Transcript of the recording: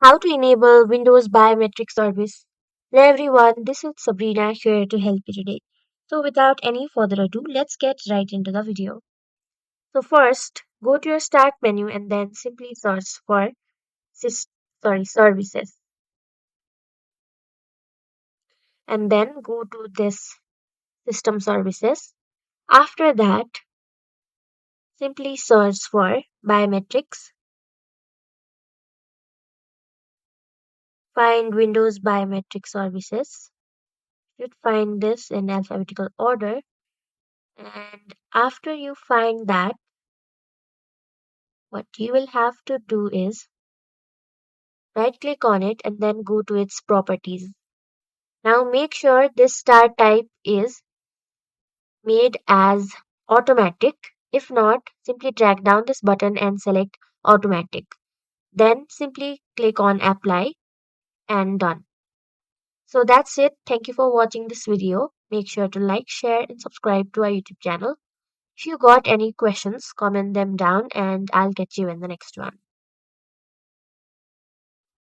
How to enable Windows Biometric Service. Hello everyone, this is Sabrina here to help you today. So without any further ado, let's get right into the video. So first, go to your start menu and then simply search for services, and then go to this system services. After that, simply search for biometrics. Find Windows Biometric Services. You should find this in alphabetical order. And after you find that, what you will have to do is right click on it and then go to its properties. Now make sure this star type is made as automatic. If not, simply drag down this button and select automatic. Then simply click on apply and done. So that's it. Thank you for watching this video. Make sure to like, share and subscribe to our YouTube channel. If you got any questions, comment them down and I'll get you in the next one.